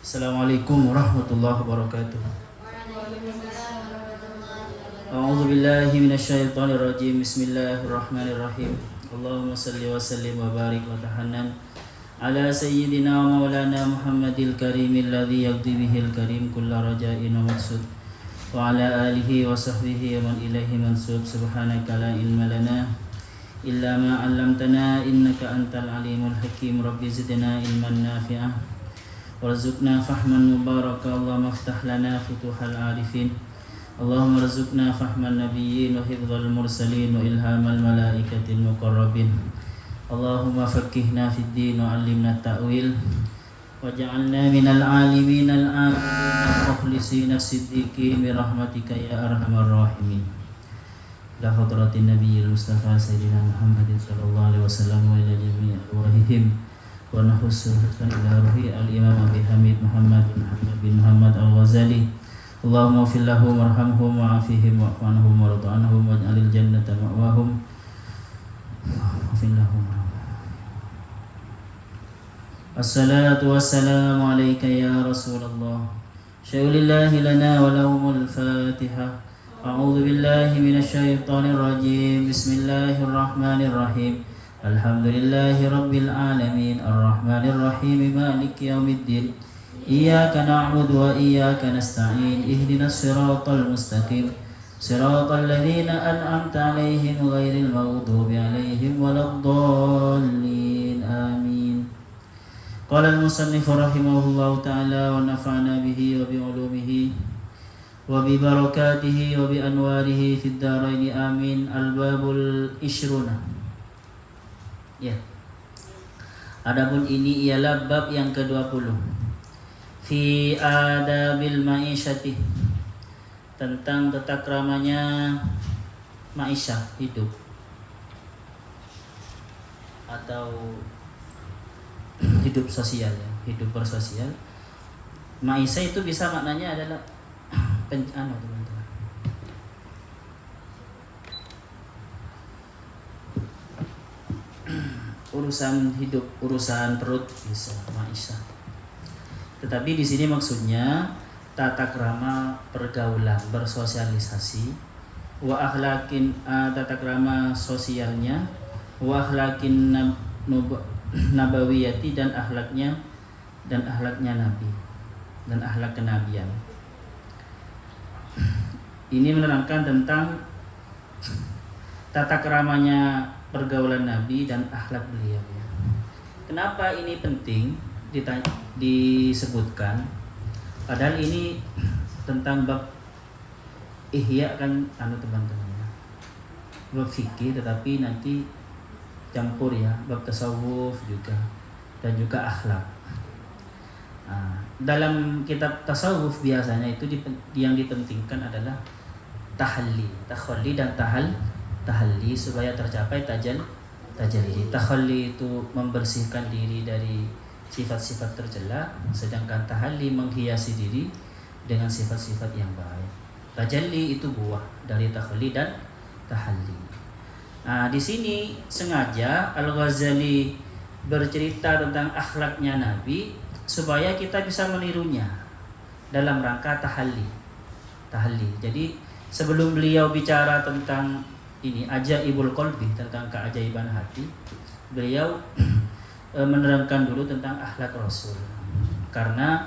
Assalamualaikum warahmatullahi wabarakatuh. A'udzu billahi minasyaitonir rajim. Bismillahirrahmanirrahim. Allahumma shalli wa sallim wa barik wa tahannan ala sayyidina wa maulana Muhammadil karimil ladzi yaqdi bihil karim kulla raja'in wa maqsud wa ala alihi wa sahbihi wa man ilaihi mansub. Subhanaka la ilma lana illa ma 'allamtana innaka antal alimul hakim. Rabbi zidna ilman nafi'ah warzuqna fahman mubaraka. Allahumma aftah lana futuhal arifin. Allahumma rzuqna fahman nabiyyin wa hifdzal mursalin wa ilhamal malaikatil muqarrabin. Allahumma faqqihna fid din wa 'allimna ta'wil waj'alna minal alimin al amilin mukhlisin as-siddiqin bi rahmatika ya arhamar rahimin. La hadratin nabiyil mustafa sayyidina Muhammadin sallallahu alaihi wasallam wa ila jami'i arwahihim wa nahussuhkan ila ruhi al-imam Abi Hamid Muhammad bin Muhammad al-Ghazali. Allahumma fil lahum warhamhum wa'afihim wa'fu anhum warḍa anhum waj'alil jannata ma'wahum wa fil lahum. Assalatu wassalamu alayka ya Rasulullah. Syaulillahi lana wa lahumul Fatihah. A'udzu billahi minasyaitonir rajim. Bismillahirrahmanirrahim. Alhamdulillahi rabbil alamin arrahmanir rahim maliki yaumiddin. Iyyaka na'budu wa iyyaka nasta'in. Ihdinas siratal mustaqim. Siratal ladzina an'amta 'alaihim ghairil maghdubi 'alaihim waladdallin. Amin. Qala al-musannif rahimahullahu ta'ala wa nafa'na bihi wa bi 'ulumihi wa bi barakatihi wa bi anwarihi fid dharain amin. Al-babul ishruna. Ya. Adapun ini ialah bab yang ke-20. Fi adabil ma'isyati. Tentang tata keramanya ma'isyah, hidup. Atau hidup sosial ya, hidup bersosial. Ma'isyah itu bisa maknanya adalah teman-teman. Urusan hidup, urusan perut bisa ma'isyah. Tetapi di sini maksudnya tata krama pergaulan, bersosialisasi, wa akhlakin, tata krama sosialnya, wa akhlakin nabawiyati, dan akhlaknya nabi dan akhlak kenabian. Ini menerangkan tentang tata keramanya pergaulan Nabi dan akhlak beliau ya. Kenapa ini penting disebutkan? Padahal ini tentang bab ihya kan teman-teman ya. Bab fikih tetapi nanti campur ya, bab tasawuf juga dan juga akhlak. Dalam kitab tasawuf biasanya itu yang dipentingkan adalah tahalli dan tahalli supaya tercapai tajalli. Tahalli itu membersihkan diri dari sifat-sifat tercela, sedangkan tahalli menghiasi diri dengan sifat-sifat yang baik. Tajalli itu buah dari tahalli dan tahalli. Di sini sengaja Al-Ghazali bercerita tentang akhlaknya Nabi supaya kita bisa menirunya dalam rangka tahalli. Jadi sebelum beliau bicara tentang ini ajaibul qalbi, tentang keajaiban hati, beliau menerangkan dulu tentang akhlak Rasul. Karena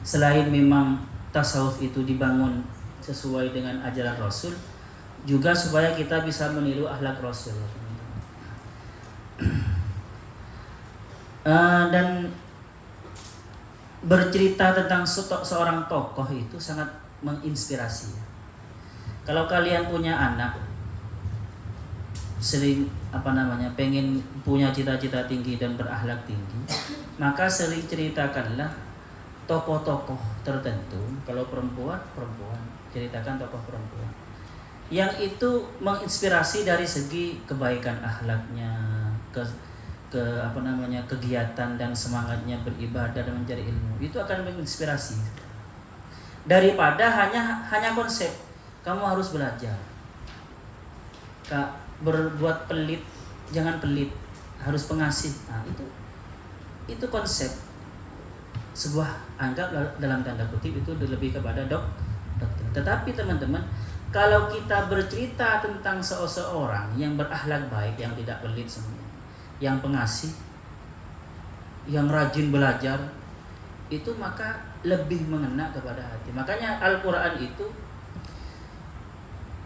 selain memang tasawuf itu dibangun sesuai dengan ajaran Rasul, juga supaya kita bisa meniru akhlak Rasul. Dan bercerita tentang seorang tokoh itu sangat menginspirasi. Kalau kalian punya anak sering pengen punya cita-cita tinggi dan berakhlak tinggi, maka sering ceritakanlah tokoh-tokoh tertentu. Kalau perempuan, ceritakan tokoh perempuan yang itu menginspirasi dari segi kebaikan akhlaknya, kegiatan dan semangatnya beribadah dan mencari ilmu. Itu akan menginspirasi daripada hanya konsep kamu harus belajar. Berbuat pelit, jangan pelit, harus pengasih. Itu konsep. sebuah anggap dalam tanda kutip itu lebih kepada doktrin. Tetapi teman-teman, kalau kita bercerita tentang seseorang yang berakhlak baik, yang tidak pelit semuanya, yang pengasih, yang rajin belajar, itu maka lebih mengena kepada hati. Makanya Al-Quran itu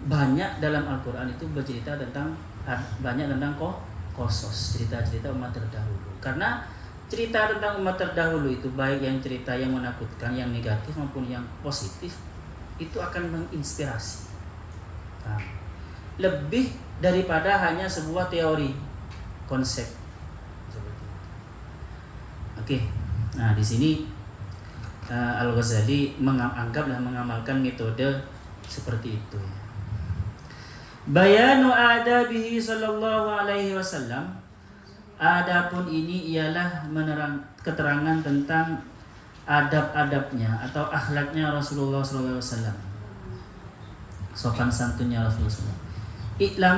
banyak, dalam Al-Quran itu bercerita tentang qasas, cerita-cerita umat terdahulu. Karena cerita tentang umat terdahulu itu, baik yang cerita yang menakutkan, yang negatif maupun yang positif, itu akan menginspirasi. Nah, lebih daripada hanya sebuah teori, konsep. Oke. Nah, di sini Al-Ghazali mengamalkan metode seperti itu. Bayanu adabihi sallallahu alaihi wasallam. Adapun ini ialah keterangan tentang adab-adabnya atau akhlaknya Rasulullah sallallahu alaihi wasallam. Sopan santunnya Rasulullah sallallahu alaihi wasallam. Iklam,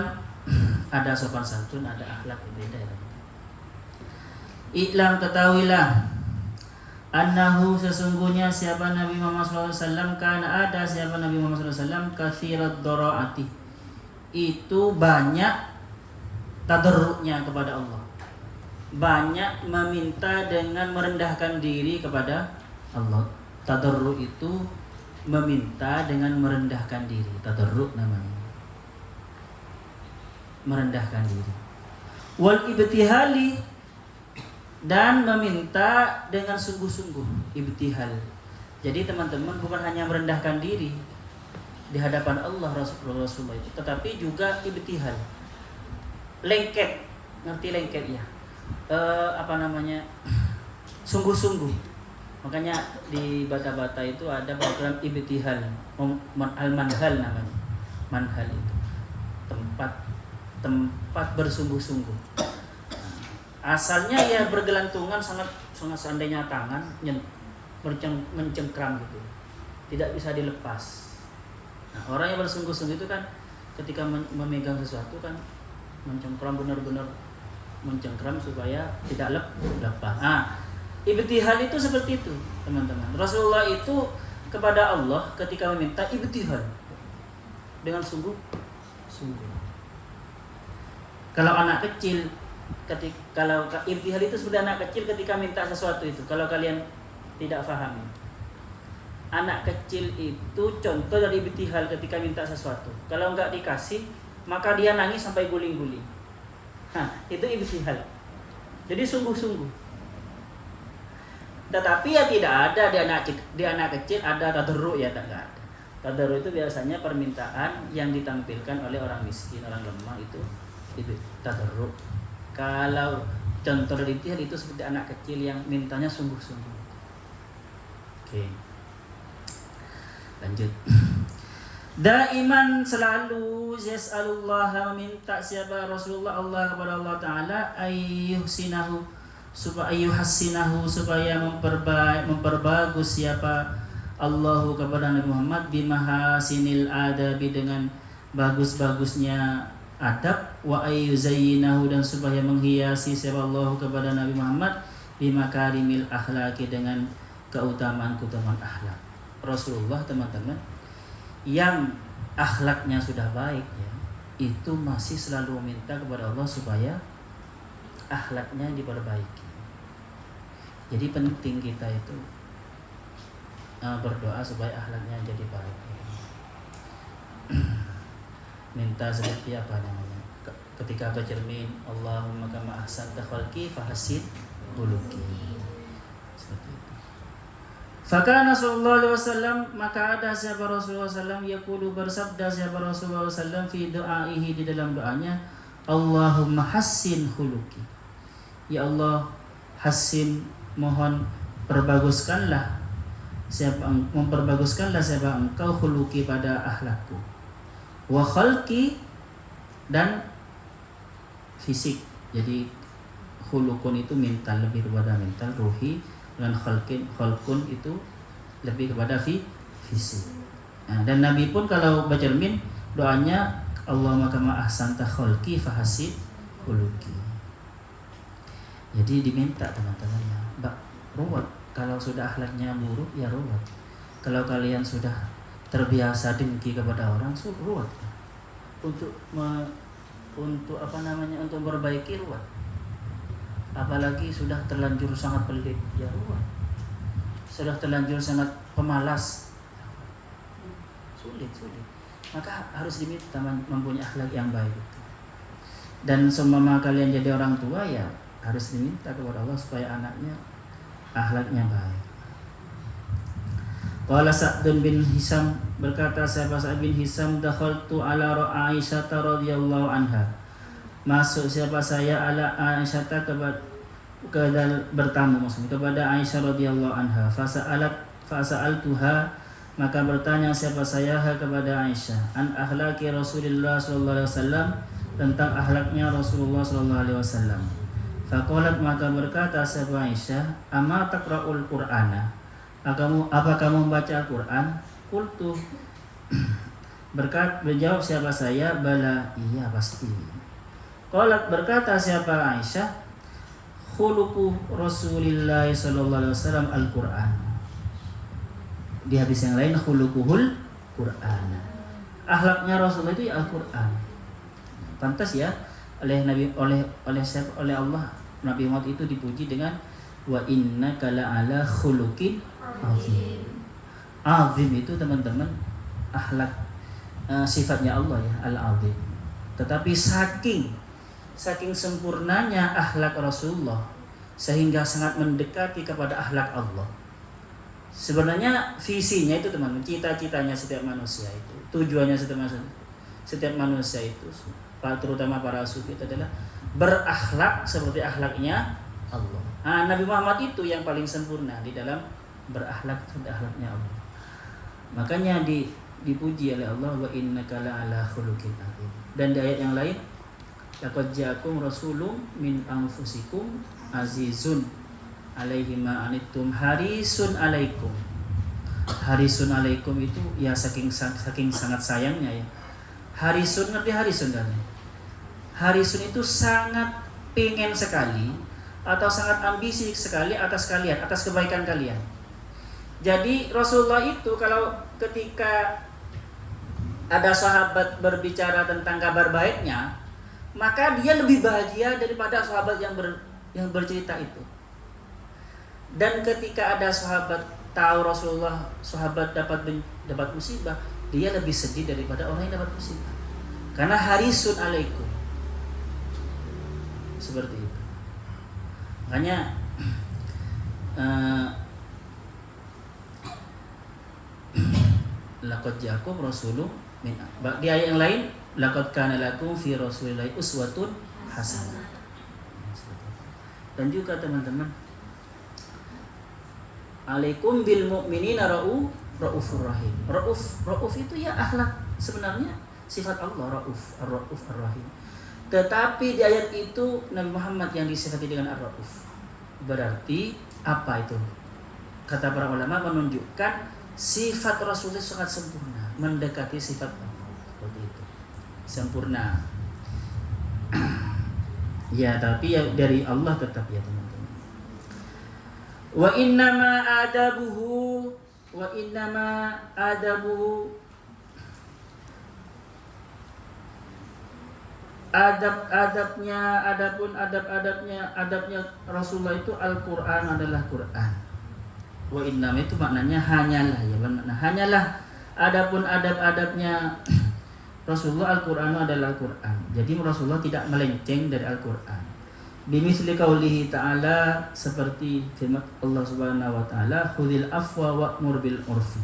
ada sopan santun, ada akhlak, beda ya. Iklam, ketahuilah, annahu, sesungguhnya siapa Nabi Muhammad SAW, karena ada siapa Nabi Muhammad SAW, kathirat dhara'ati, itu banyak tadarruknya kepada Allah, banyak meminta dengan merendahkan diri kepada Allah. Tadarruk itu meminta dengan merendahkan diri, tadarruk namanya, merendahkan diri. Wal ibtihali, dan meminta dengan sungguh-sungguh, ibtihal. Jadi teman-teman, bukan hanya merendahkan diri di hadapan Allah Rasulullah itu, tetapi juga ibtihal, lengket, ngerti lengket ya? Sungguh-sungguh. Makanya di bata-bata itu ada program ibtihal, al-manhal namanya. Manhal itu tempat bersungguh-sungguh. Asalnya ya bergelantungan, sangat seandainya tangan mencengkram gitu, tidak bisa dilepas. Nah, orang yang bersungguh-sungguh itu kan ketika memegang sesuatu kan mencengkram, benar-benar mencengkram supaya tidak lepas. Ibtihal itu seperti itu teman-teman. Rasulullah itu kepada Allah ketika meminta ibtihal dengan sungguh-sungguh. Kalau anak kecil, kalau ibtihal itu seperti anak kecil ketika minta sesuatu itu. Kalau kalian tidak paham, anak kecil itu contoh dari ibtihal ketika minta sesuatu. Kalau enggak dikasih, maka dia nangis sampai guling-guling. Itu ibtihal. Jadi sungguh-sungguh. Tetapi ya tidak ada di anak kecil ada tadarruk, ya tak ada. Tadarruk itu biasanya permintaan yang ditampilkan oleh orang miskin, orang lemah, itu tadarruk. Kalau contoh dari ibtihal itu seperti anak kecil yang mintanya sungguh-sungguh. Oke. Lanjut. Daiman, selalu yas'alullah, meminta siapa Rasulullah Allah kepada Allah Ta'ala ayyuhsinahu, supaya memperbagus siapa Allahu kepada Nabi Muhammad bimahasinil adabi, dengan bagus-bagusnya adab, wa ayyuzayyinahu, dan supaya menghiasi siapa Allah kepada Nabi Muhammad bimakarimil akhlaki, dengan keutamaan-keutamaan akhlak. Rasulullah teman-teman yang akhlaknya sudah baik ya, itu masih selalu meminta kepada Allah supaya akhlaknya diperbaiki. Jadi penting kita itu berdoa supaya akhlaknya jadi baik. Minta seperti apa namanya? Ketika bercermin, Allahumma kama ahsanta khalqi fahassin khuluqi. Seperti itu. Fakana sallallahu alaihi wasallam, maka ada siapa Rasulullah sallallahu yaqulu, bersabda siapa Rasulullah sallallahu fi du'aihi, di dalam doanya, Allahumma hassin khuluqi. Ya Allah, hassin, mohon perbaguskanlah memperbaguskanlah siapa engkau khuluqi, pada akhlakku, wa khalqi, dan fisik. Jadi khuluqun itu mental, lebih kepada mental, ruhi, dan khalqun itu lebih kepada fisik. Dan Nabi pun kalau bercermin doanya, Allahumma kama ahsanta khalqi fahassin khuluqi. Jadi diminta teman-teman ya, ruwet Kalau sudah akhlaknya buruk ya ruwet. Kalau kalian sudah terbiasa dengki kepada orang, ruwet. Untuk untuk memperbaiki ruwet. Apalagi sudah terlanjur sangat pelit, ya ruwet. Sudah terlanjur sangat pemalas, sulit. Maka harus diminta mempunyai akhlak yang baik. Dan seumpama kalian jadi orang tua ya harus diminta kepada Allah supaya anaknya akhlaknya baik. Qala Sa'd bin Hisam, berkata Sa'd bin Hisam, dakhaltu ala Aisyah radhiyallahu anha. Masuk siapa saya ala Aisyah bertamu maksudnya kepada Aisyah radhiyallahu anha. Fasa'altuha, maka bertanya siapa saya kepada Aisyah an akhlaqi Rasulullah sallallahu alaihi wasallam, tentang akhlaknya Rasulullah sallallahu alaihi wasallam. Faqalat, maka berkata siapa Aisyah, ama taqra'ul Qur'ana, apa kamu membaca Al-Quran? Qultu, berjawab siapa saya, bala, iya pasti. Qalat, berkata siapa Aisyah, khuluqu Rasulillah sallallahu alaihi wasallam Al-Quran. Di hadis yang lain khuluquhul Quran. Akhlaknya Rasulullah itu Al-Quran. Pantas ya oleh Allah Nabi Muhammad itu dipuji dengan wa innaka la'ala khuluqin azim. Azim itu teman-teman akhlak sifatnya Allah ya, al-azim. Tetapi saking sempurnanya akhlak Rasulullah sehingga sangat mendekati kepada akhlak Allah. Sebenarnya visinya itu teman-teman, cita-citanya setiap manusia itu, tujuannya setiap manusia itu, terutama para sufi, itu adalah berakhlak seperti akhlaknya Allah. Nabi Muhammad itu yang paling sempurna di dalam berakhlak seperti akhlaknya Allah. Makanya dipuji oleh Allah, wa innaka la'ala khuluqin azim. Dan di ayat yang lain, laqad ja'akum rasulun min anfusikum azizun alaihi ma anittum harisun alaikum. Harisun alaikum itu ya saking sangat sayangnya ya. Harisun, ngerti harisun kan? Harisun itu sangat pengen sekali atau sangat ambisi sekali atas kalian, atas kebaikan kalian. Jadi Rasulullah itu kalau ketika ada sahabat berbicara tentang kabar baiknya, maka dia lebih bahagia daripada sahabat yang bercerita itu. Dan ketika ada sahabat tahu Rasulullah, sahabat dapat musibah, dia lebih sedih daripada orang yang dapat musibah. Karena harisun alaikum. Seperti itu. Makanya laqad ja'akum rasulun min, di ayat yang lain laqad kana lakum fi rasulillahi uswatun hasanah. Dan juga teman-teman, alaikum bil mu'minina raufur rahim. Rauf itu ya akhlak sebenarnya sifat Allah, rauf ar-rahim. Tetapi di ayat itu Nabi Muhammad yang disifati dengan ar-rauf. Berarti apa itu? Kata para ulama menunjukkan sifat Rasulullah sangat sempurna, mendekati sifat Allah. Seperti itu. Sempurna. Ya, tapi ya dari Allah tetap ya teman-teman. Wa innama adabuhu adabnya Rasulullah itu Al-Quran adalah Quran. Wa innama itu maknanya hanyalah ya, makna hanyalah. Adapun adabnya Rasulullah Al-Quran adalah Quran. Jadi Rasulullah tidak melenceng dari Al-Quran. Bimisli qaulihi ta'ala, seperti firman Allah Subhanahu wa taala, khudhil afwa wa'mur bil urfi.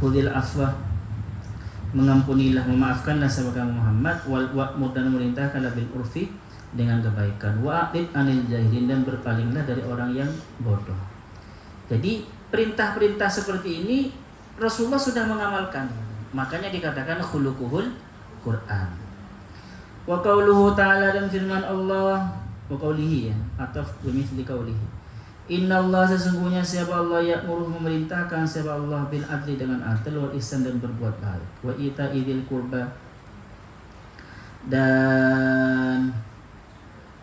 Khudhil afwa, mengampunilah, memaafkanlah sahabat Muhammad, wa'mur, dan merintahkanlah bil urfi, dengan kebaikan, wa'rid anil jahilin, dan berpalinglah dari orang yang bodoh. Jadi perintah-perintah seperti ini Rasulullah sudah mengamalkan. Makanya dikatakan khuluquhul Quran. Wa qauluhu ta'ala, dan firman Allah, wa qaulihi ya, ataf bimithli qaulihi. Innallaha, sesungguhnya siapa Allah, ya'muru, memerintahkan siapa Allah, bil adli, dengan adil, wal ihsan, dan berbuat baik, wa ita'i dzil qurba, dan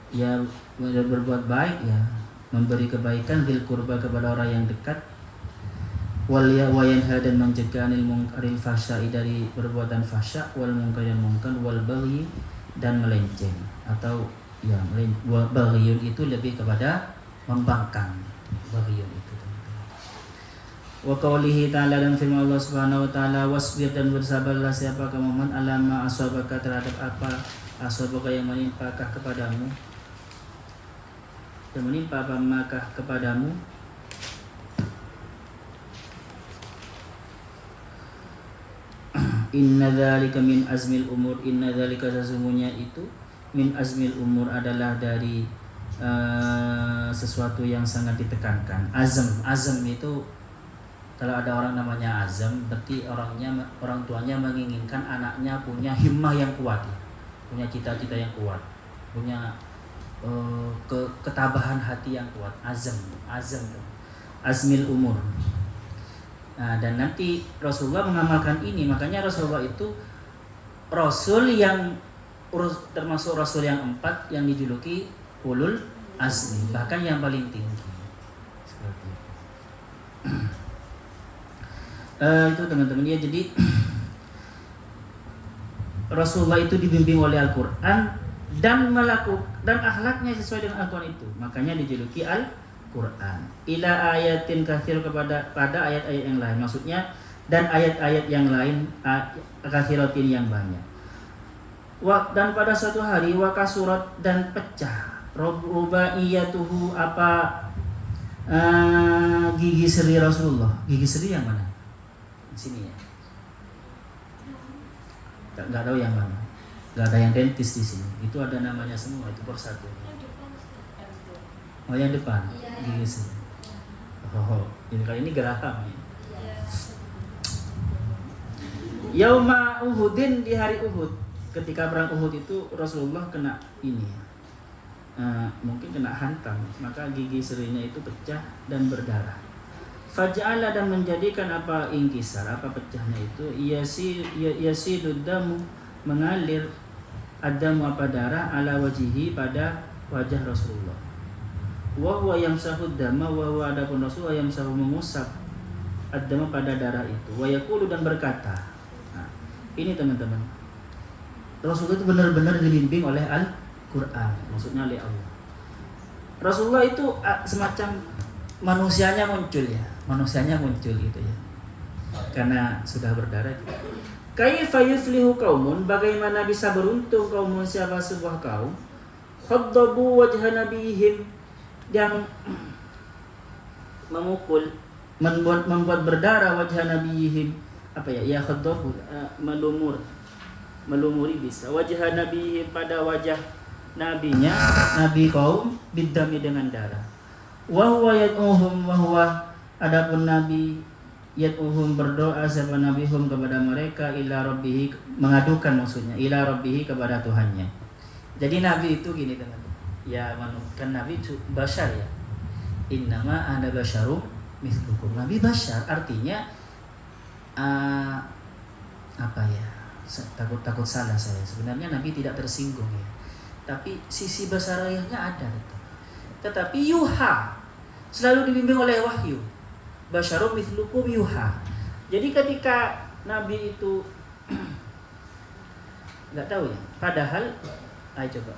ya berbuat baik ya, memberi kebaikan dzil qurba kepada orang yang dekat, wal yanha dan mencegah anil munkaril fahsya'i dari perbuatan fahsya, wal munkar dan munkar, wal baghi dan melenceng atau ya baghiyun itu lebih kepada membangkang. Baghiyun itu wa qaulihi ta'ala dan firman Allah Subhanahu wa taala, wasbir dan bersabarlah siapa kamu man alama asabaka terhadap apa asabaka yang menimpakah kepadamu, yang menimpa apa maka kepadamu, inna dzalika min azmil umur, inna dzalika sesungguhnya itu min azmil umur adalah dari sesuatu yang sangat ditekankan. Azam itu kalau ada orang namanya azam, berarti orang tuanya menginginkan anaknya punya himmah yang kuat, punya cita-cita yang kuat, punya ketabahan hati yang kuat. Azmil umur. Nah, dan nanti Rasulullah mengamalkan ini, makanya Rasulullah itu Rasul yang termasuk Rasul yang 4 yang dijuluki ulul azmi, bahkan yang paling tinggi. Seperti itu. Itu teman-teman ya. Jadi Rasulullah itu dibimbing oleh Al-Quran dan akhlaknya sesuai dengan Al-Quran itu, makanya dijuluki Al-Quran. Ila ayatin katsir pada ayat-ayat yang lain, maksudnya dan ayat-ayat yang lain katsiratin yang banyak. Dan pada suatu hari wakasurat dan pecah rubaiyatuhu apa gigi seri Rasulullah. Gigi seri yang mana? Di sini ya. Nggak tahu yang mana. Nggak ada yang dentis di sini. Itu ada namanya semua, itu persatu. Oh, yang depan. Gigi seri. Ini kali ini geraham ya. Yauma Uhudin, di hari Uhud. Ketika perang Uhud itu Rasulullah kena ini. Mungkin kena hantam, maka gigi serinya itu pecah dan berdarah. Faja'ala dan menjadikan apa ingkisar, apa pecahnya itu yasiduddamu mengalir adamu apa darah ala wajihi pada wajah Rasulullah. Wa huwa yamsahud dama wa huwa adapun Rasulullah yamsahu mengusap ad-dama pada darah itu. Wa yaqulu dan berkata. Nah, ini teman-teman. Rasulullah itu benar-benar dibimbing oleh Al-Quran, maksudnya oleh Allah. Rasulullah itu semacam manusianya muncul gitu ya, karena sudah berdarah gitu. Kaifa yuflihu qaumun, bagaimana bisa beruntung kaumun, siapa sebuah kaum khaddabu wajha nabihim, yang membuat berdarah wajah nabihim, apa ya khaddabu melumuri bisa wajah nabihim pada wajah nabinya, nabi kaum bidami dengan darah. Wa huwa yad'uhum, wa huwa adapun nabi yad'uhum berdoa siapa nabihum kepada mereka ila rabbihi, mengadukan maksudnya ila rabbihi kepada Tuhannya. Jadi nabi itu gini teman-teman. Ya kan nabi itu bashar ya. Innama ana basyarum mithlukum. Nabi bashar artinya apa ya? Takut salah saya. Sebenarnya nabi tidak tersinggung ya. Tapi sisi basariyahnya ada gitu. Tetapi yuha selalu dibimbing oleh wahyu. Basyarum mithlukum yuha. Jadi ketika nabi itu enggak tahu ya. Padahal coba.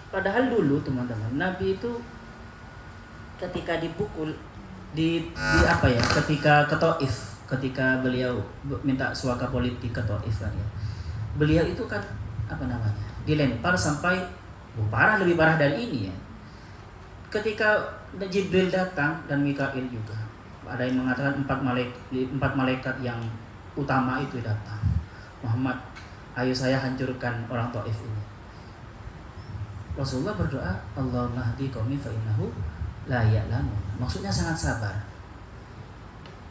Padahal dulu teman-teman, nabi itu ketika dipukul di apa ya? Ketika ke Taif, ketika beliau minta suaka politik ke Taif kan ya. Beliau itu kan apa namanya? Dilempar sampai lebih parah dari ini ya. Ketika Jibril datang dan Mikail juga, ada yang mengatakan empat malaikat yang utama itu datang. Muhammad, ayo saya hancurkan orang Taif ini. Rasulullah berdoa, Allahumma hdi qaumi fa innahu la ya'lamun. Maksudnya sangat sabar.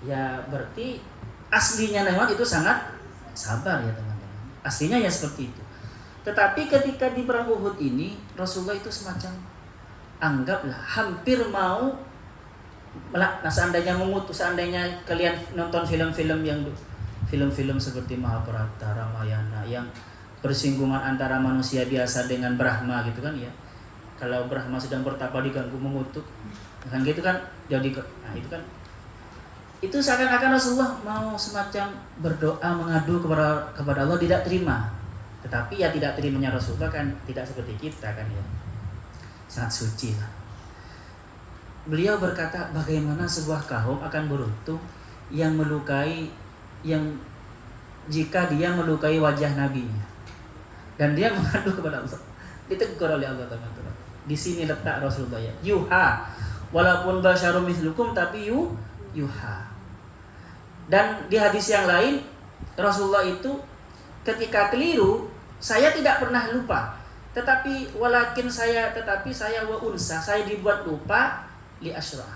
Ya berarti aslinya Nabi itu sangat sabar ya teman-teman. Aslinya ya seperti itu. Tetapi ketika di perang Uhud ini Rasulullah itu semacam anggaplah hampir mau seandainya kalian nonton film-film seperti Mahabharata, Ramayana yang bersinggungan antara manusia biasa dengan Brahma gitu kan ya. kalau Brahma sedang bertapa diganggu mengutuk, kan gitu kan, nah itu kan, itu seakan-akan Rasulullah mau semacam berdoa mengadu kepada Allah, tidak terima. Tetapi ya tidak terimanya Rasulullah kan tidak seperti kita kan ya, sangat suci lah. Beliau berkata, bagaimana sebuah kaum akan beruntung yang melukai, yang jika dia melukai wajah nabinya dan dia mengadu kepada Allah, ditegur oleh Allah teman-teman. Di sini letak Rasulullah ya, yuha, walaupun basyarum mithlukum tapi yuha. Dan di hadis yang lain Rasulullah itu ketika keliru, saya tidak pernah lupa, tetapi saya wa unsa, saya dibuat lupa li asyra.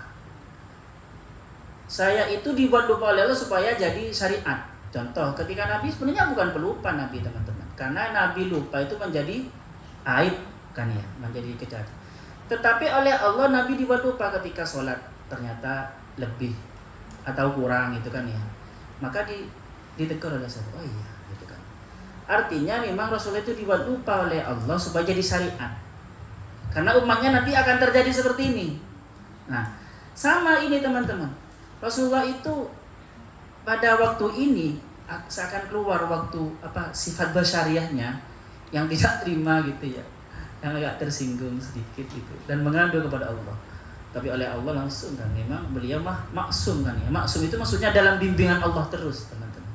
Saya itu dibuat lupa oleh Allah supaya jadi syariat. Contoh, ketika Nabi sebenarnya bukan pelupa Nabi teman-teman, karena Nabi lupa itu menjadi aib kan ya, menjadi kejahatan. Tetapi oleh Allah Nabi dibuat lupa ketika sholat ternyata lebih atau kurang gitu kan ya, maka ditegur oleh saya. Oh iya gitu kan. Artinya memang Rasul itu dibuat lupa oleh Allah supaya jadi syariat, karena umatnya nanti akan terjadi seperti ini. Nah sama ini teman-teman, Rasulullah itu pada waktu ini seakan keluar waktu sifat basyariahnya yang tidak terima gitu ya, yang agak tersinggung sedikit gitu dan mengadu kepada Allah. Tapi oleh Allah langsung kan, memang beliau maksum kan ya. Maksum itu maksudnya dalam bimbingan Allah terus teman-teman.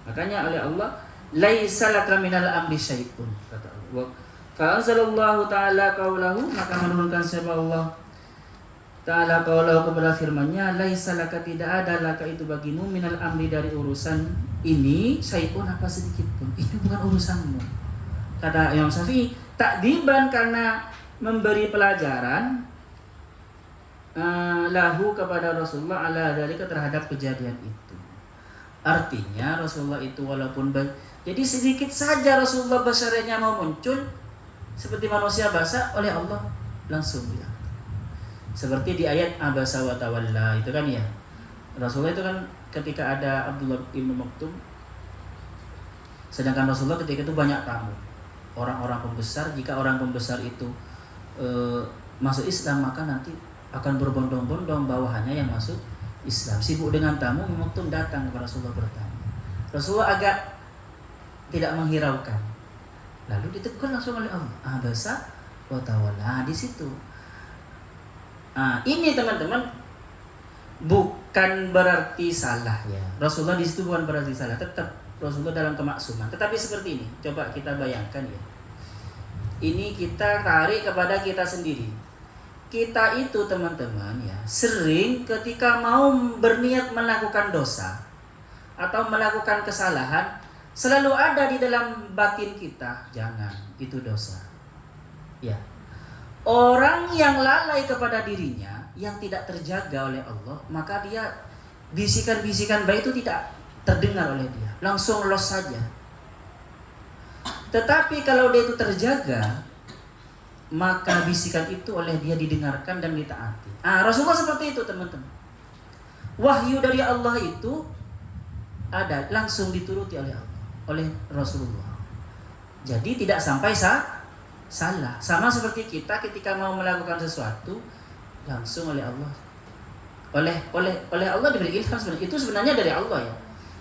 Makanya oleh Allah, laisa laka minal amri syai'un, kata Allah. Fa anzalallahu ta'ala qaulahu, maka menurunkan siapa Allah Ta'ala qaulahu kepada firman-Nya, laisa laka, tidak ada laka itu bagimu minal amri dari urusan ini syai'un, apa sedikit pun. Ini bukan urusanmu. Kata Imam Syafi'i, takdiban, karena memberi pelajaran lahu kepada Rasulullah ala dzalika, terhadap kejadian itu. Artinya Rasulullah itu walaupun jadi sedikit saja Rasulullah basyarahnya mau muncul seperti manusia basa, oleh Allah langsung bilang. Seperti di ayat abasa wa tawalla itu kan ya. Rasulullah itu kan ketika ada Abdullah bin Maktum, sedangkan Rasulullah ketika itu banyak tamu, orang-orang pembesar. Jika orang pembesar itu masuk Islam, maka nanti akan berbondong-bondong bawahannya yang masuk Islam. Sibuk dengan tamu, Maktum datang kepada Rasulullah bertanya. Rasulullah agak tidak menghiraukan, lalu ditegur langsung oleh Allah, abasa wa tawalla. Di situ. Ini teman-teman bukan berarti salah ya. Rasulullah di situ bukan berarti salah, tetap Rasulullah dalam kemaksuman. Tetapi seperti ini, coba kita bayangkan ya. Ini kita tarik kepada kita sendiri. Kita itu teman-teman ya, sering ketika mau berniat melakukan dosa atau melakukan kesalahan, selalu ada di dalam batin kita, jangan, itu dosa. Ya. Orang yang lalai kepada dirinya, yang tidak terjaga oleh Allah, maka dia bisikan-bisikan baik itu tidak terdengar oleh dia, langsung los saja. Tetapi kalau dia itu terjaga, maka bisikan itu oleh dia didengarkan dan ditaati. Rasulullah seperti itu teman-teman. Wahyu dari Allah itu ada, langsung dituruti oleh Allah, oleh Rasulullah. Jadi tidak sampai salah. Sama seperti kita ketika mau melakukan sesuatu, langsung oleh Allah, oleh Allah diberi ilham. Sebenarnya itu sebenarnya dari Allah ya,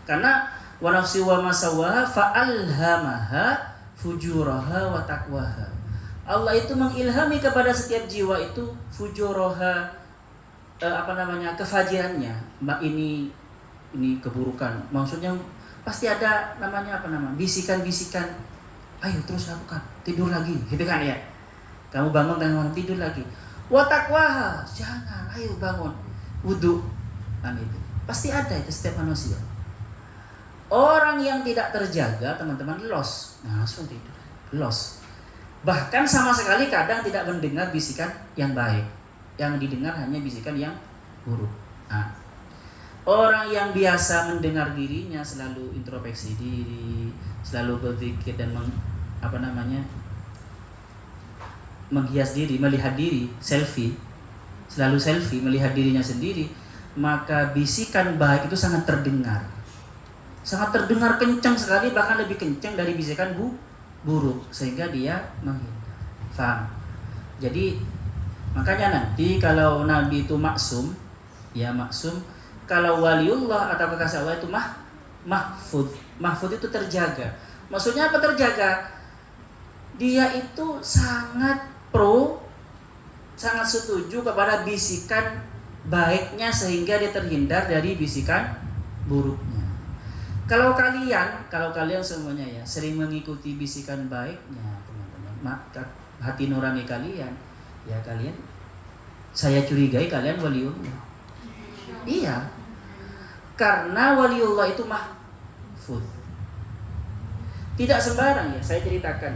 karena wa nafsi wa ma sawaha fa alhamaha fujuraha wa taqwaha. Allah itu mengilhami kepada setiap jiwa itu fujuraha, kefajirannya. Ini keburukan, maksudnya pasti ada bisikan-bisikan, ayo terus lakukan, tidur lagi gitu kan ya. Kamu bangun tengah malam, tidur lagi. Wa taqwaha, jangan, ayo bangun, wudu kan, itu pasti ada itu setiap manusia. Orang yang tidak terjaga teman-teman lost, langsung tidur, lost. Bahkan sama sekali kadang tidak mendengar bisikan yang baik, yang didengar hanya bisikan yang buruk. Orang yang biasa mendengar dirinya, selalu introspeksi diri, selalu berpikir dan menghias diri, melihat diri, selalu selfie, melihat dirinya sendiri, maka bisikan baik itu sangat terdengar kencang sekali, bahkan lebih kencang dari bisikan buruk, sehingga dia menghindar. Faham? Jadi makanya nanti kalau Nabi itu maksum, ya maksum. Kalau waliullah atau kekasih Allah itu mahfud. Mahfud itu terjaga. Maksudnya apa terjaga? Dia itu sangat sangat setuju kepada bisikan baiknya sehingga dia terhindar dari bisikan buruknya. Kalau kalian semuanya ya sering mengikuti bisikan baiknya, teman-teman, maka hati nurani kalian, ya kalian, saya curigai kalian waliullah. Iya, karena waliullah itu mahfud. Tidak sembarang ya, saya ceritakan.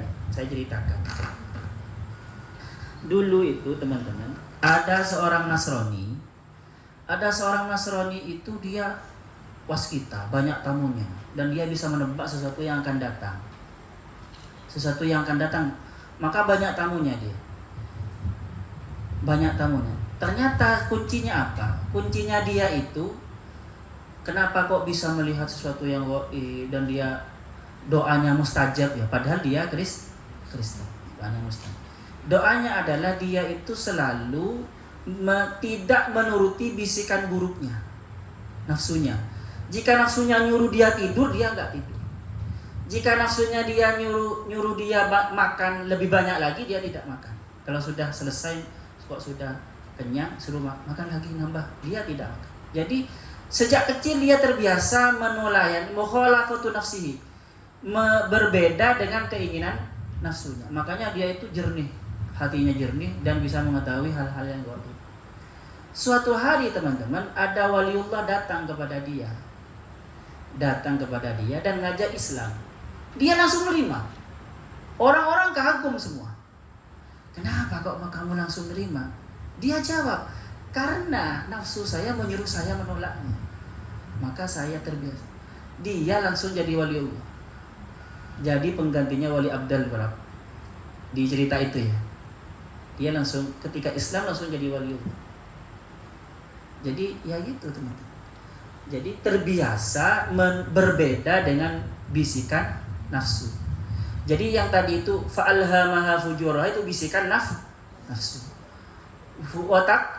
Dulu itu teman-teman, ada seorang Nasrani itu dia waskita, banyak tamunya, dan dia bisa menebak sesuatu yang akan datang. Maka banyak tamunya dia. Ternyata kuncinya apa? Kuncinya dia itu, kenapa kok bisa melihat sesuatu yang gaib dan dia doanya mustajab ya, padahal dia Kristen. Doanya adalah dia itu selalu tidak menuruti bisikan buruknya, nafsunya. Jika nafsunya nyuruh dia tidur, dia enggak tidur. Jika nafsunya dia nyuruh dia makan lebih banyak lagi, dia tidak makan. Kalau sudah selesai, kok sudah kenyang, suruh makan lagi, nambah, dia tidak makan. Jadi sejak kecil dia terbiasa menulayan mukhalafatu nafsihi, berbeda dengan keinginan nafsunya. Makanya dia itu jernih, hatinya jernih dan bisa mengetahui hal-hal yang gaib. Suatu hari teman-teman, ada waliullah datang kepada dia dan ngajak Islam. Dia langsung menerima. Orang-orang kagum semua. Kenapa kok kamu langsung menerima? Dia jawab, karena nafsu saya menyuruh saya menolaknya. Maka saya terbiasa. Dia langsung jadi waliullah. Jadi penggantinya wali abdal berapa di cerita itu ya. Dia langsung ketika Islam langsung jadi waliullah. Jadi ya gitu teman-teman. Jadi terbiasa berbeda dengan bisikan nafsu. Jadi yang tadi itu fa'alhamaha fujuraha itu bisikan nafsu.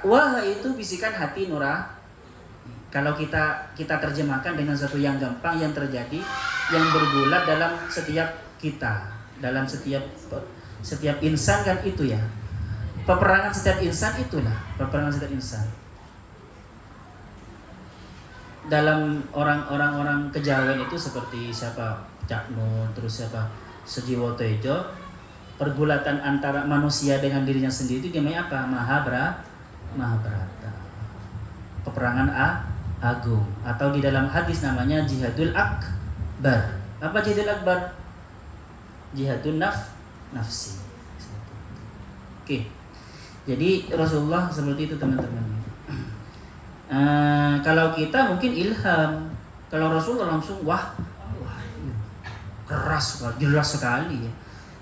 Wah itu bisikan hati nurani. Kalau kita terjemahkan dengan satu yang gampang yang terjadi, yang bergulat dalam setiap kita, dalam setiap insan kan itu ya. Peperangan setiap insan itulah peperangan setiap insan. Dalam orang kejawen itu seperti siapa Cak Nun, terus siapa Sujiwo Tejo, pergulatan antara manusia dengan dirinya sendiri itu namanya apa? Mahabharata. Peperangan agung, atau di dalam hadis namanya jihadul akbar. Apa jihadul akbar? Jihadun nafsi. Oke. Jadi Rasulullah seperti itu teman-teman. Kalau kita mungkin ilham, kalau Rasulullah langsung wah keras, jelas sekali ya.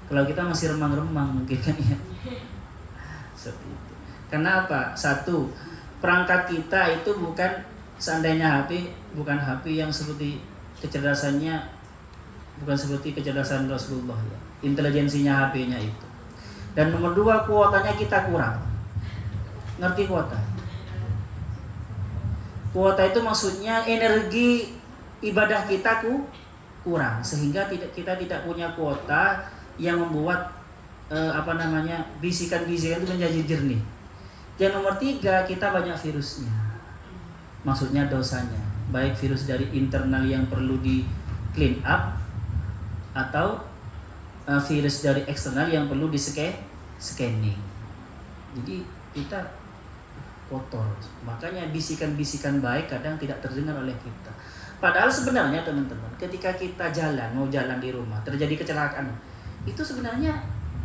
Kalau kita masih remang-remang mungkin kan ya. Seperti itu. Karena apa? Satu, perangkat kita itu seandainya bukan HP yang seperti kecerdasannya, bukan seperti kecerdasan Rasulullah ya. Intelijensinya HP-nya itu. Dan nomor dua, kuotanya kita kurang. Ngerti kuota? Kuota itu maksudnya energi ibadah kita kurang, sehingga kita tidak punya kuota yang membuat bisikan-bisikan itu menjadi jernih. Yang nomor tiga, kita banyak virusnya. Maksudnya dosanya, baik virus dari internal yang perlu di clean up atau virus dari eksternal yang perlu di scanning. Jadi kita kotor. Makanya bisikan-bisikan baik kadang tidak terdengar oleh kita. Padahal sebenarnya teman-teman, ketika kita mau jalan di rumah, terjadi kecelakaan, itu sebenarnya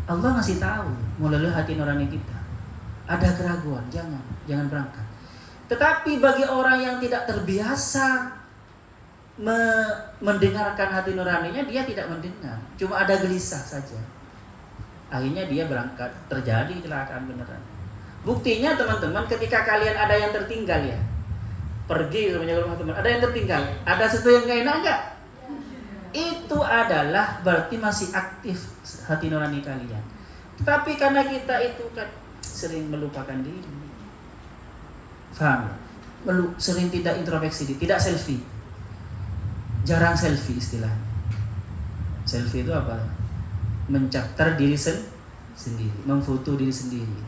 Allah ngasih tahu melalui hati nurani kita. Ada keraguan, jangan berangkat. Tetapi bagi orang yang tidak terbiasa mendengarkan hati nuraninya, dia tidak mendengar, cuma ada gelisah saja. Akhirnya dia berangkat, terjadi kecelakaan beneran. Buktinya teman-teman, ketika kalian ada yang tertinggal ya, pergi ke rumah teman, ada yang tertinggal, ada sesuatu yang gak enak enggak? Itu adalah berarti masih aktif hati nurani kalian. Tapi karena kita itu kan sering melupakan diri, paham? Sering tidak introspeksi diri, tidak selfie, jarang selfie istilahnya. Selfie itu apa? Mencapter diri sendiri, memfoto diri sendiri.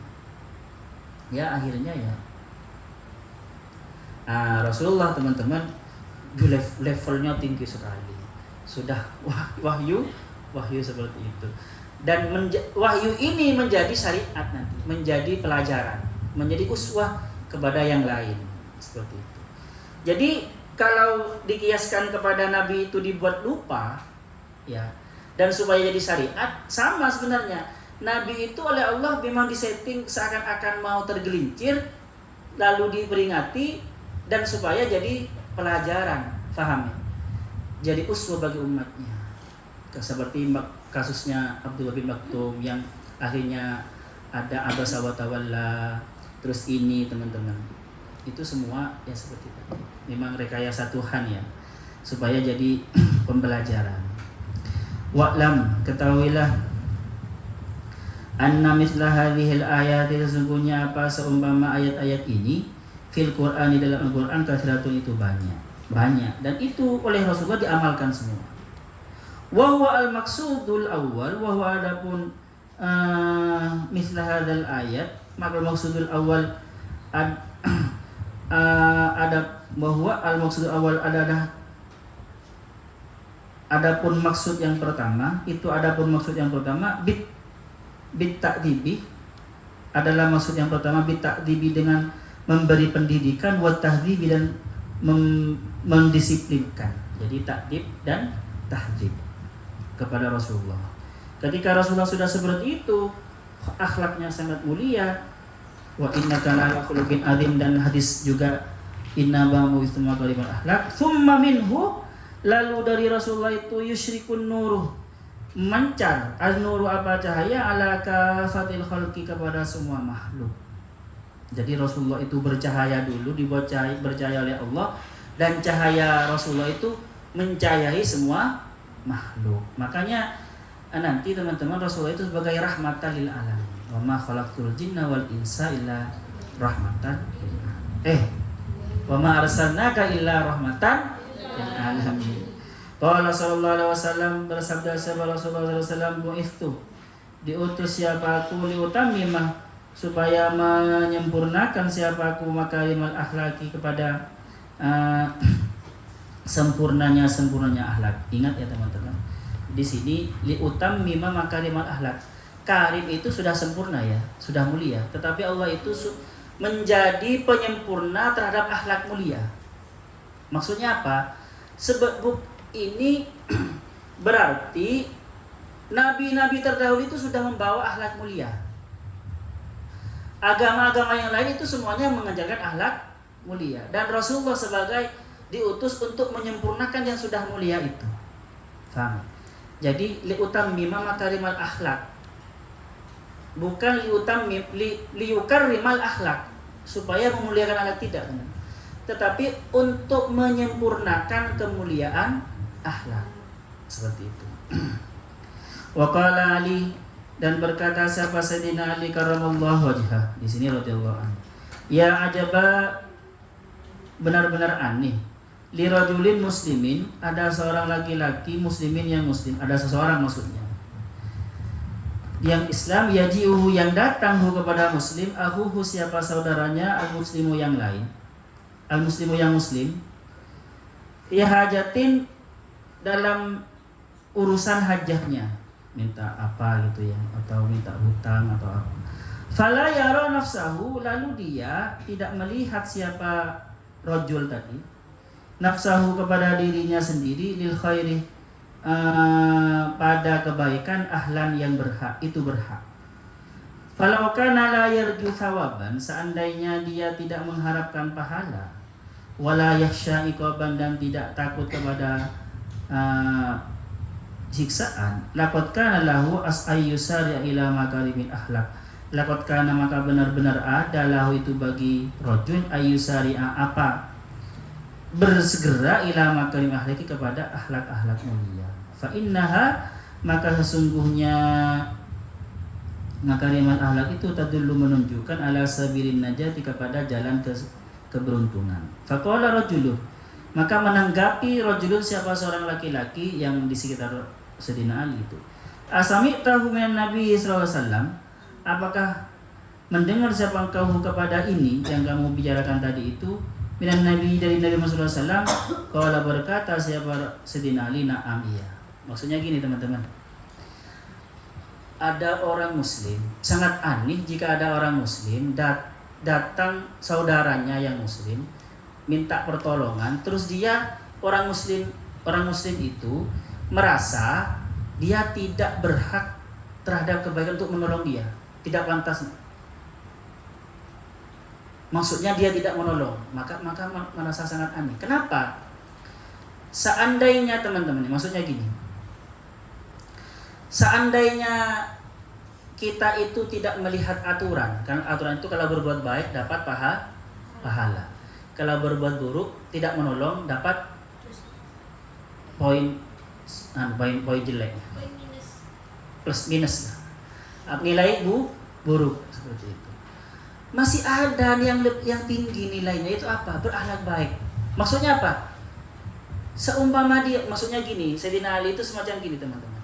Ya akhirnya ya. Rasulullah teman-teman levelnya tinggi sekali. Sudah wahyu seperti itu. Dan wahyu ini menjadi syariat nanti, menjadi pelajaran, menjadi uswah kepada yang lain seperti itu. Jadi kalau dikiaskan kepada Nabi itu dibuat lupa, ya, dan supaya jadi syariat, sama sebenarnya. Nabi itu oleh Allah memang disetting seakan-akan mau tergelincir, lalu diperingati, dan supaya jadi pelajaran, paham ya? Jadi uswah bagi umatnya. Seperti kasusnya Abdullah bin Maktum yang akhirnya ada abasa wa tawalla, terus ini teman-teman. Itu semua ya seperti itu. Memang rekayasa Tuhan ya, supaya jadi pembelajaran. Wa'lam, ketahuilah anna misla hadhil ayati, sesungguhnya apa seumpama ayat-ayat ini fil Qur'an, di dalam Al-Qur'an, katsiratun itu banyak dan itu oleh Rasulullah diamalkan semua. Wa huwa al-maqsudul awal, wa huwa adapun misla hadzal ayat, maka maksudul awal ada bahwa al-maqsudul awal adapun maksud yang pertama bit ta'dibi adalah maksud yang pertama bit ta'dibi, dengan memberi pendidikan, wa tahdzibi, dan mendisiplinkan. Jadi ta'dib dan tahdzib kepada Rasulullah. Ketika Rasulullah sudah seperti itu, akhlaknya sangat mulia. Wa innaka la'ala khuluqin adzim, dan hadis juga inna ba'u isma kalimul akhlak. Tsumma minhu, lalu dari Rasulullah itu yusyrikun nuruh, mencar an-nuru apa cahaya, ala kafatil khalqi, kepada semua makhluk. Jadi Rasulullah itu bercahaya dulu, dibuat bercahaya oleh Allah, dan cahaya Rasulullah itu mencahayai semua makhluk. Makanya nanti teman-teman, Rasulullah itu sebagai rahmatan lil alamin. Wa ma khalaqtul jinna wal insa illa rahmatan lil alamin. Wa ma arsalnaka illa rahmatan lil alamin. Qala sallallahu alaihi wasallam, bersabda Rasulullah sallallahu alaihi wasallam, bu'ithu, diutus siapa aku, liutammimah, supaya menyempurnakan siapa aku, makarimal akhlaki, kepada sempurnanya akhlak. Ingat ya teman-teman, di sini liutammima makarimal akhlak. Karim itu sudah sempurna ya, sudah mulia. Tetapi Allah itu menjadi penyempurna terhadap akhlak mulia. Maksudnya apa? Sebab ini berarti nabi-nabi terdahulu itu sudah membawa akhlak mulia. Agama-agama yang lain itu semuanya mengajarkan akhlak mulia, dan Rasulullah sebagai diutus untuk menyempurnakan yang sudah mulia itu. Faham? Jadi liutammima makarimal akhlak, bukan liukarrimal akhlak, supaya memuliakan akhlak, tidak, tetapi untuk menyempurnakan kemuliaan akhlak, seperti itu. Wa qala Ali, dan berkata siapa Sayyidina Ali karramallahu wajhah, di sini radhiyallahu anhu, ya ajaba, benar-benar aneh, li rajulin muslimin, ada seorang laki-laki muslimin yang muslim, ada seseorang maksudnya yang Islam, yaji'uhu, yang datang kepada muslim, akhuhu, siapa saudaranya, al-muslimu yang lain, al-muslimu yang muslim, ya hajatin, dalam urusan hajatnya, minta apa gitu ya, atau minta hutang atau apa. Fala yara nafsahu, lalu dia tidak melihat siapa rajul tadi, nafsahu, kepada dirinya sendiri, lil khairi, pada kebaikan, ahlan, yang berhak, itu berhak. Falau kana la yarju thawaban, seandainya dia tidak mengharapkan pahala, wala yakhsha iqaban, dan tidak takut kepada siksaan, laqad kana lahu ayyusari ila makarimil akhlak, laqad kana, maka benar-benar ada, lahu itu bagi rajul, ayyusari, apa, bersegera, ila makarim akhlaki, kepada akhlak-akhlak mulia. Fa innaha, maka sesungguhnya Makarimal akhlak itu tadullu menunjukkan ala sabilin najati kepada jalan keberuntungan. Faqala rajulun, maka menanggapi rajulun siapa seorang laki-laki yang di sekitar Sayyidina Ali itu. Asami'tahu minan Nabi sallallahu alaihi wasallam, apakah mendengar siapa engkau kepada ini yang kamu bicarakan tadi itu minan Nabi dari Nabi Muhammad sallallahu alaihi wasallam? Qala berkata siapa Sayyidina Ali, na'am iya. Maksudnya gini teman-teman. Ada orang muslim, sangat aneh jika ada orang muslim datang saudaranya yang muslim minta pertolongan, terus dia orang muslim itu merasa dia tidak berhak terhadap kebaikan untuk menolong dia, tidak pantas. Maksudnya dia tidak menolong, maka merasa sangat aneh. Kenapa? Seandainya teman-teman, maksudnya gini. Seandainya kita itu tidak melihat aturan, kan aturan itu kalau berbuat baik dapat pahala. Kalau berbuat buruk tidak menolong dapat poin jelek. Plus minus. Nilai buruk seperti itu. Masih ada yang tinggi nilainya, itu apa? Berakhlak baik. Maksudnya apa? Seumpama dia, maksudnya gini, Sayyidina Ali itu semacam gini teman-teman.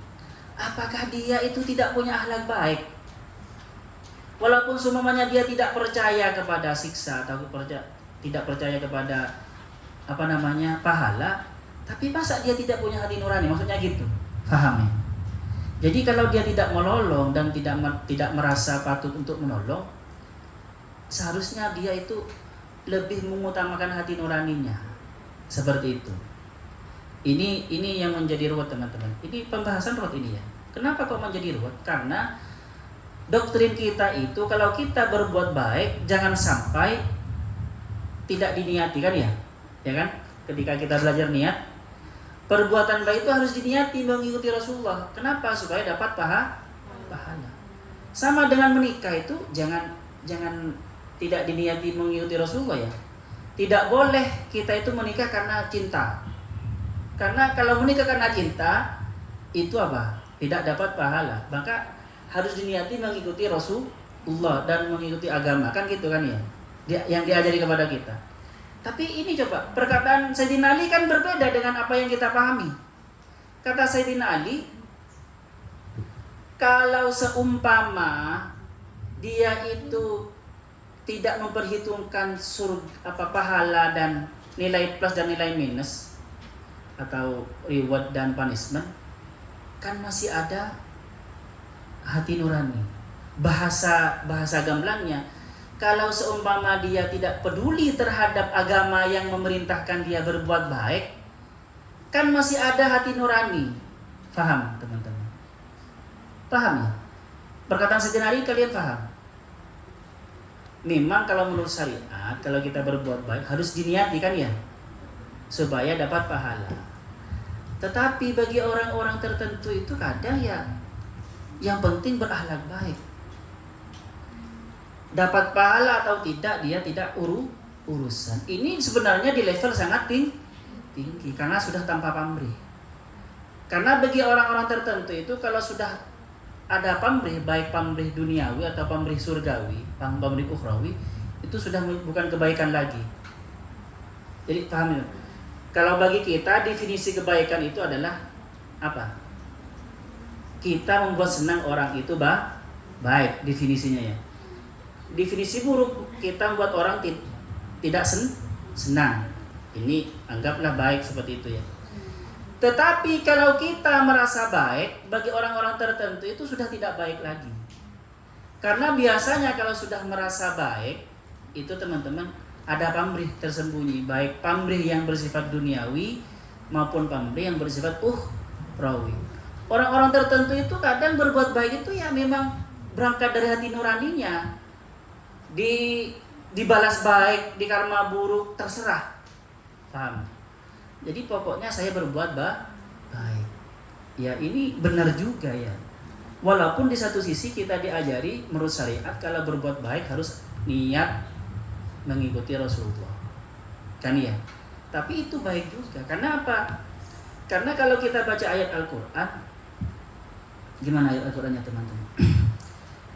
Apakah dia itu tidak punya akhlak baik? Walaupun seumpamanya dia tidak percaya kepada siksa atau tidak percaya kepada pahala, tapi masa dia tidak punya hati nurani? Maksudnya gitu. Paham ya? Jadi kalau dia tidak menolong dan tidak merasa patut untuk menolong, seharusnya dia itu lebih mengutamakan hati nuraninya. Seperti itu. Ini yang menjadi ruwet teman-teman. Ini pembahasan ruwet ini ya. Kenapa kok menjadi ruwet? Karena doktrin kita itu kalau kita berbuat baik jangan sampai tidak diniati kan ya. Ya kan? Ketika kita belajar niat, perbuatan baik itu harus diniati mengikuti Rasulullah. Kenapa? Supaya dapat pahala. Sama dengan menikah itu jangan tidak diniati mengikuti Rasulullah ya. Tidak boleh kita itu menikah karena cinta. Karena kalau menikah karena cinta itu apa? Tidak dapat pahala. Maka harus diniati mengikuti Rasulullah dan mengikuti agama, kan gitu kan ya? Yang diajari kepada kita. Tapi ini coba, perkataan Sayyidina Ali kan berbeda dengan apa yang kita pahami. Kata Sayyidina Ali, kalau seumpama dia itu tidak memperhitungkan pahala dan nilai plus dan nilai minus atau reward dan punishment, kan masih ada hati nurani. Bahasa gamblangnya, kalau seumpama dia tidak peduli terhadap agama yang memerintahkan dia berbuat baik, kan masih ada hati nurani. Paham teman-teman? Paham ya? Perkataan Sayyidina Ali kalian paham? Memang kalau menurut syariat, kalau kita berbuat baik harus diniati kan ya, supaya dapat pahala. Tetapi bagi orang-orang tertentu itu kadang ya yang penting berakhlak baik. Dapat pahala atau tidak dia tidak urusan. Ini sebenarnya di level sangat tinggi karena sudah tanpa pamrih. Karena bagi orang-orang tertentu itu kalau sudah ada pamrih, baik pamrih duniawi atau pamrih surgawi, pamrih ukhrawi, itu sudah bukan kebaikan lagi. Jadi paham ya? Kalau bagi kita definisi kebaikan itu adalah apa? Kita membuat senang orang itu baik definisinya ya. Definisi buruk, kita membuat orang tidak senang. Ini anggaplah baik seperti itu ya. Tetapi kalau kita merasa baik, bagi orang-orang tertentu itu sudah tidak baik lagi. Karena biasanya kalau sudah merasa baik, itu teman-teman ada pamrih tersembunyi, baik pamrih yang bersifat duniawi maupun pamrih yang bersifat ukhrawi. Orang-orang tertentu itu kadang berbuat baik itu ya memang berangkat dari hati nuraninya. Dibalas baik, di karma buruk, terserah. Paham? Jadi pokoknya saya berbuat baik. Ya ini benar juga ya. Walaupun di satu sisi kita diajari menurut syariat kalau berbuat baik harus niat mengikuti Rasulullah. Kan ya? Tapi itu baik juga. Karena apa? Karena kalau kita baca ayat Al-Quran, gimana ayat Al-Qurannya teman-teman?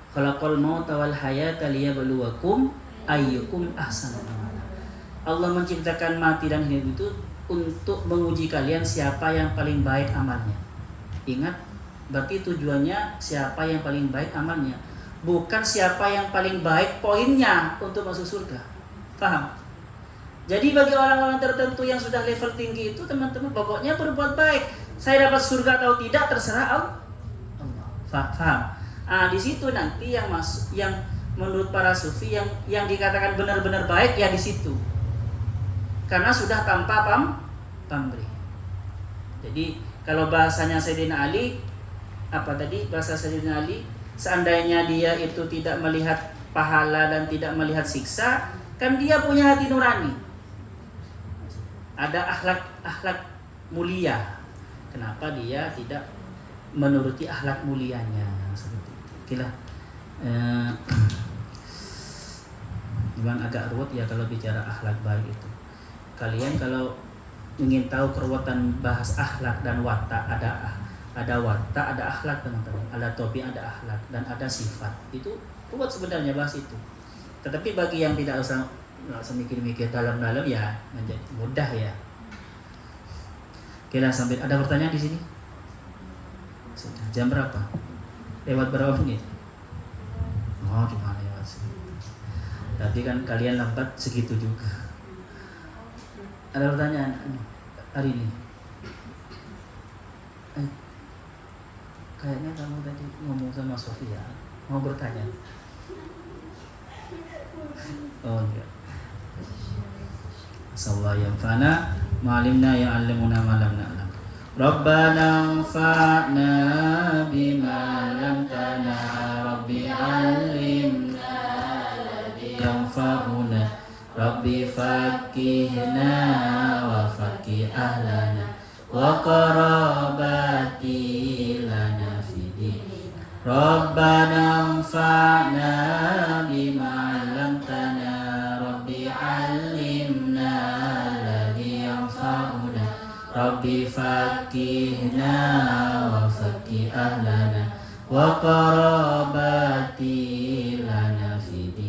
Khalaqal mauta wal hayata liyabluwakum ayyukum ahsanu amala. Allah menciptakan mati dan hidup itu untuk menguji kalian siapa yang paling baik amalnya. Ingat, berarti tujuannya siapa yang paling baik amalnya, bukan siapa yang paling baik poinnya untuk masuk surga. Paham? Jadi bagi orang-orang tertentu yang sudah level tinggi itu, teman-teman, pokoknya berbuat baik. Saya dapat surga atau tidak terserah Allah. Paham? Di situ nanti yang masuk, yang menurut para sufi yang dikatakan benar-benar baik ya di situ. Karena sudah tanpa pamrih. Jadi kalau bahasanya Sayyidina Ali, apa tadi bahasa Sayyidina Ali, seandainya dia itu tidak melihat pahala dan tidak melihat siksa, kan dia punya hati nurani. Ada akhlak mulia. Kenapa dia tidak menuruti akhlak mulianya seperti itu? Okelah. Memang agak ruwet ya kalau bicara akhlak baik itu. Kalian kalau ingin tahu keruwetan bahas akhlak dan watak, ada watak, ada akhlak, teman-teman. Ada topi, ada akhlak, dan ada sifat. Itu ruwet sebenarnya bahas itu. Tetapi bagi yang tidak usah mikir-mikir dalam-dalam ya menjadi mudah ya. Oke lah, sampai ada pertanyaan di sini. Sudah jam berapa? Lewat berapa menit? Oh, cuma lewat segitu. Tapi kan kalian lambat segitu juga. Ada pertanyaan hari ini? Kayaknya kamu tadi ngomong sama Sofia mau bertanya. Oh enggak. Sallallahu yanfa'na ma'alimna ya'allimuna ma lam na'lam. Rabbana anfa'na bima 'allamtana rabbi 'allimna alladhi yanfa'una rabbi faqihna wa faqih ahlana wa qarabati lana fid. Rabbana anfa'na bima 'allamtana rabbi 'allimna alladhi yanfa'una rabbi faqihna wa faqih ahlana wa qarabati lana fid.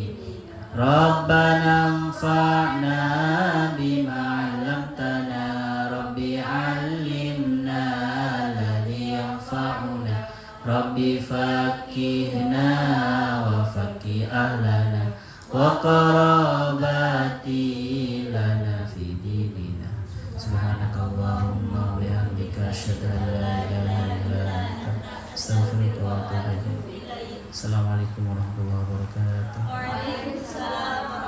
Rabbana anfa'na bima 'allamtana rabbi 'allimna alladhi yanfa'una rabbi faqihna wa faqih ahlana wa qarabati lana fi dinina. Subhanakallahumma wa bihamdika asyhadu an la ilaha illa anta astaghfiruka wa atubu ilaik. Assalamualaikum warahmatullahi wabarakatuh. Waalaikumsalam.